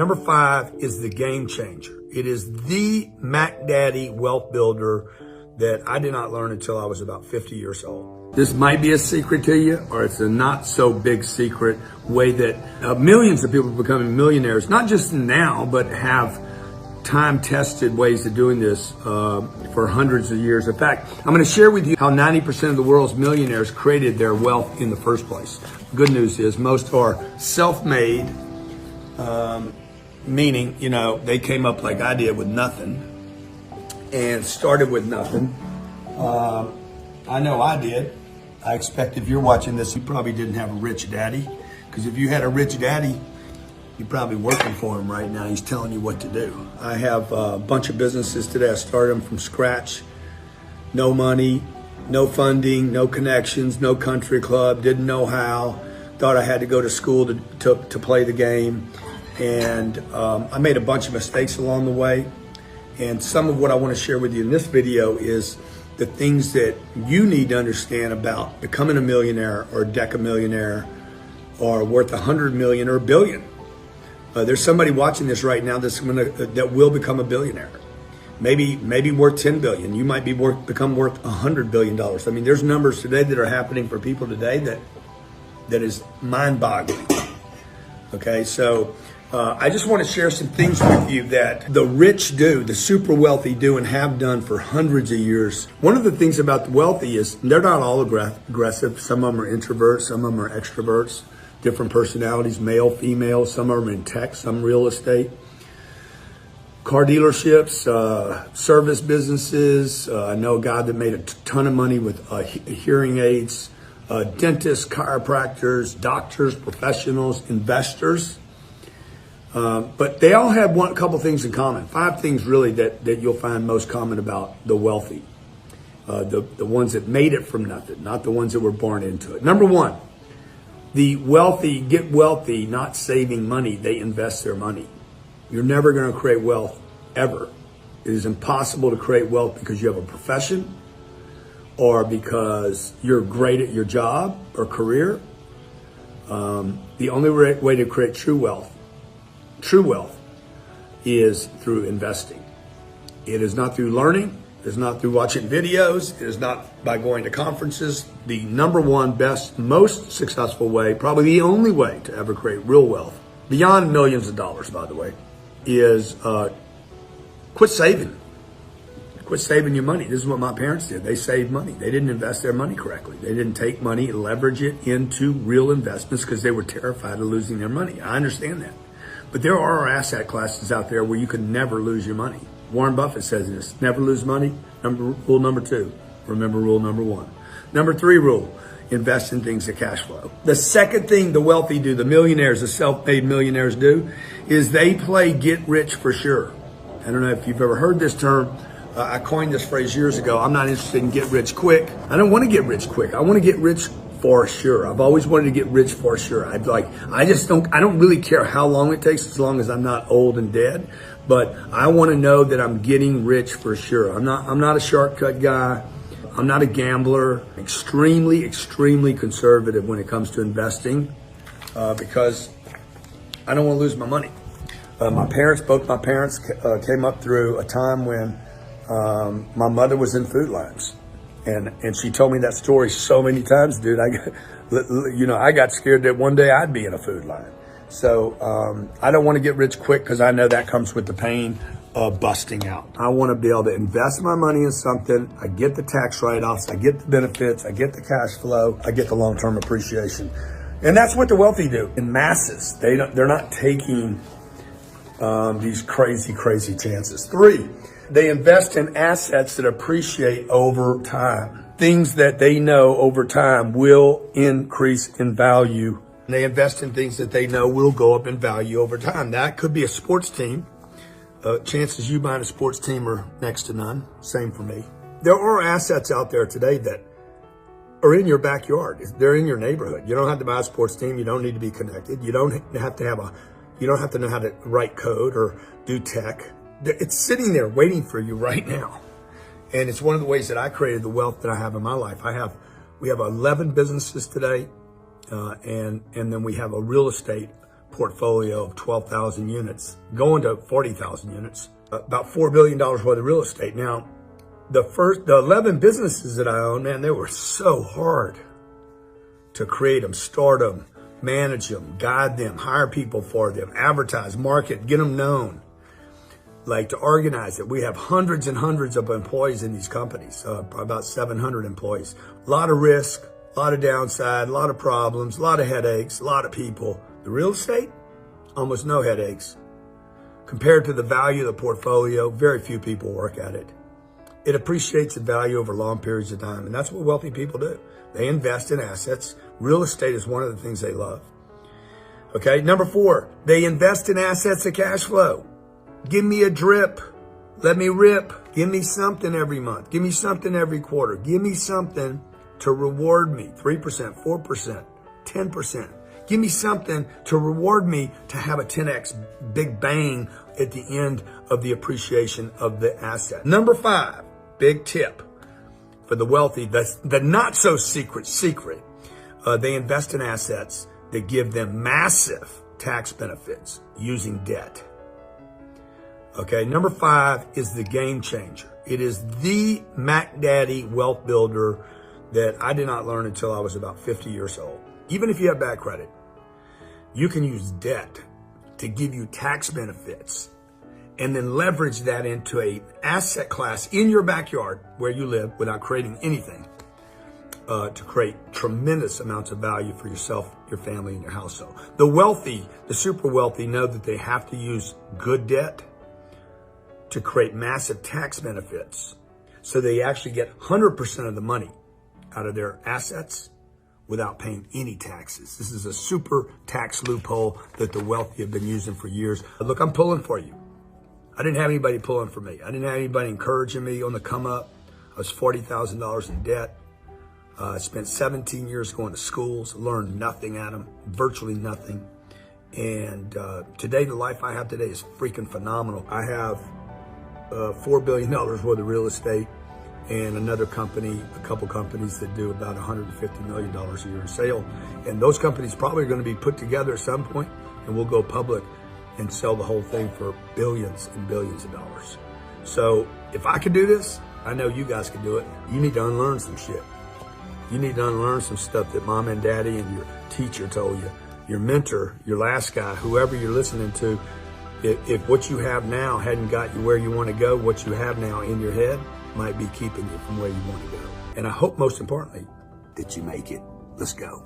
Number 5 is the game changer. It is the Mack Daddy wealth builder that I did not learn until I was about 50 years old. This might be a secret to you, or it's a not so big secret way that millions of people are becoming millionaires, not just now, but have time-tested ways of doing this for hundreds of years. In fact, I'm going to share with you how 90% of the world's millionaires created their wealth in the first place. Good news is most are self-made, meaning, they came up like I did with nothing and started with nothing. I know I did. I expect if you're watching this, you probably didn't have a rich daddy, because if you had a rich daddy, you're probably working for him right now. He's telling you what to do. I have a bunch of businesses today. I started them from scratch. No money, no funding, no connections, no country club, didn't know how. Thought I had to go to school to play the game. And I made a bunch of mistakes along the way. And some of what I want to share with you in this video is the things that you need to understand about becoming a millionaire or a decamillionaire or worth 100 million or a billion. There's somebody watching this right now that will become a billionaire. Maybe worth 10 billion. You might become worth $100 billion. I mean, there's numbers today that are happening for people today that is mind-boggling. Okay, so I just want to share some things with you that the rich do, the super wealthy do, and have done for hundreds of years. One of the things about the wealthy is they're not all aggressive. Some of them are introverts, some of them are extroverts, different personalities, male, female, some of them in tech, some real estate, car dealerships, service businesses. I know a guy that made a ton of money with hearing aids, dentists, chiropractors, doctors, professionals, investors. But they all have a couple things in common. 5 things really that you'll find most common about the wealthy. The ones that made it from nothing, not the ones that were born into it. Number 1, the wealthy get wealthy not saving money. They invest their money. You're never going to create wealth, ever. It is impossible to create wealth because you have a profession or because you're great at your job or career. The only way to create true wealth is through investing. It is not through learning. It is not through watching videos. It is not by going to conferences. The number 1 best, most successful way, probably the only way to ever create real wealth, beyond millions of dollars, by the way, is quit saving. Quit saving your money. This is what my parents did. They saved money. They didn't invest their money correctly. They didn't take money and leverage it into real investments because they were terrified of losing their money. I understand that. But there are asset classes out there where you can never lose your money. Warren Buffett says this: never lose money. Rule number 2. Remember rule number 1. Number 3 rule: invest in things that cash flow. The second thing the wealthy do, the millionaires, the self-made millionaires do, is they play get rich for sure. I don't know if you've ever heard this term. I coined this phrase years ago. I'm not interested in get rich quick. I don't want to get rich quick. I want to get rich for sure. I've always wanted to get rich for sure. I don't really care how long it takes, as long as I'm not old and dead. But I want to know that I'm getting rich for sure. I'm not a shortcut guy. I'm not a gambler. Extremely, extremely conservative when it comes to investing because I don't want to lose my money. Both my parents came up through a time when my mother was in food lines. And she told me that story so many times, dude. I got scared that one day I'd be in a food line. So I don't want to get rich quick because I know that comes with the pain of busting out. I want to be able to invest my money in something. I get the tax write-offs, I get the benefits, I get the cash flow, I get the long-term appreciation. And that's what the wealthy do in masses. They're not taking these crazy, crazy chances. 3, they invest in assets that appreciate over time. Things that they know over time will increase in value. They invest in things that they know will go up in value over time. That could be a sports team. Chances you buying a sports team are next to none. Same for me. There are assets out there today that are in your backyard. They're in your neighborhood. You don't have to buy a sports team. You don't need to be connected. You don't have to know how to write code or do tech. It's sitting there waiting for you right now. And it's one of the ways that I created the wealth that I have in my life. We have 11 businesses today, and then we have a real estate portfolio of 12,000 units, going to 40,000 units, about $4 billion worth of real estate. Now, the 11 businesses that I own, man, they were so hard to create them, start them, manage them, guide them, hire people for them, advertise, market, get them known, like to organize it. We have hundreds and hundreds of employees in these companies, about 700 employees. A lot of risk, a lot of downside, a lot of problems, a lot of headaches, a lot of people. The real estate, almost no headaches. Compared to the value of the portfolio, very few people work at it. It appreciates in value over long periods of time, and that's what wealthy people do. They invest in assets. Real estate is one of the things they love. Okay, number 4, they invest in assets of cash flow. Give me a drip. Let me rip. Give me something every month. Give me something every quarter. Give me something to reward me. 3%, 4%, 10%. Give me something to reward me to have a 10x big bang at the end of the appreciation of the asset. Number 5, big tip for the wealthy, the not so secret. They invest in assets that give them massive tax benefits using debt. Okay, number 5 is the game changer. It is the Mack Daddy wealth builder that I did not learn until I was about 50 years old. Even if you have bad credit, you can use debt to give you tax benefits and then leverage that into an asset class in your backyard where you live without creating anything to create tremendous amounts of value for yourself, your family, and your household. The wealthy, the super wealthy, know that they have to use good debt to create massive tax benefits. So they actually get 100% of the money out of their assets without paying any taxes. This is a super tax loophole that the wealthy have been using for years. Look, I'm pulling for you. I didn't have anybody pulling for me. I didn't have anybody encouraging me on the come up. I was $40,000 in debt. I spent 17 years going to schools, learned nothing at them, virtually nothing. And today, the life I have today is freaking phenomenal. I have $4 billion worth of real estate and another company, a couple companies that do about $150 million a year in sale. And those companies probably are going to be put together at some point, and we'll go public and sell the whole thing for billions and billions of dollars. So if I could do this, I know you guys can do it. You need to unlearn some shit. You need to unlearn some stuff that mom and daddy and your teacher told you, your mentor, your last guy, whoever you're listening to. If what you have now hadn't got you where you want to go, what you have now in your head might be keeping you from where you want to go. And I hope most importantly that you make it. Let's go.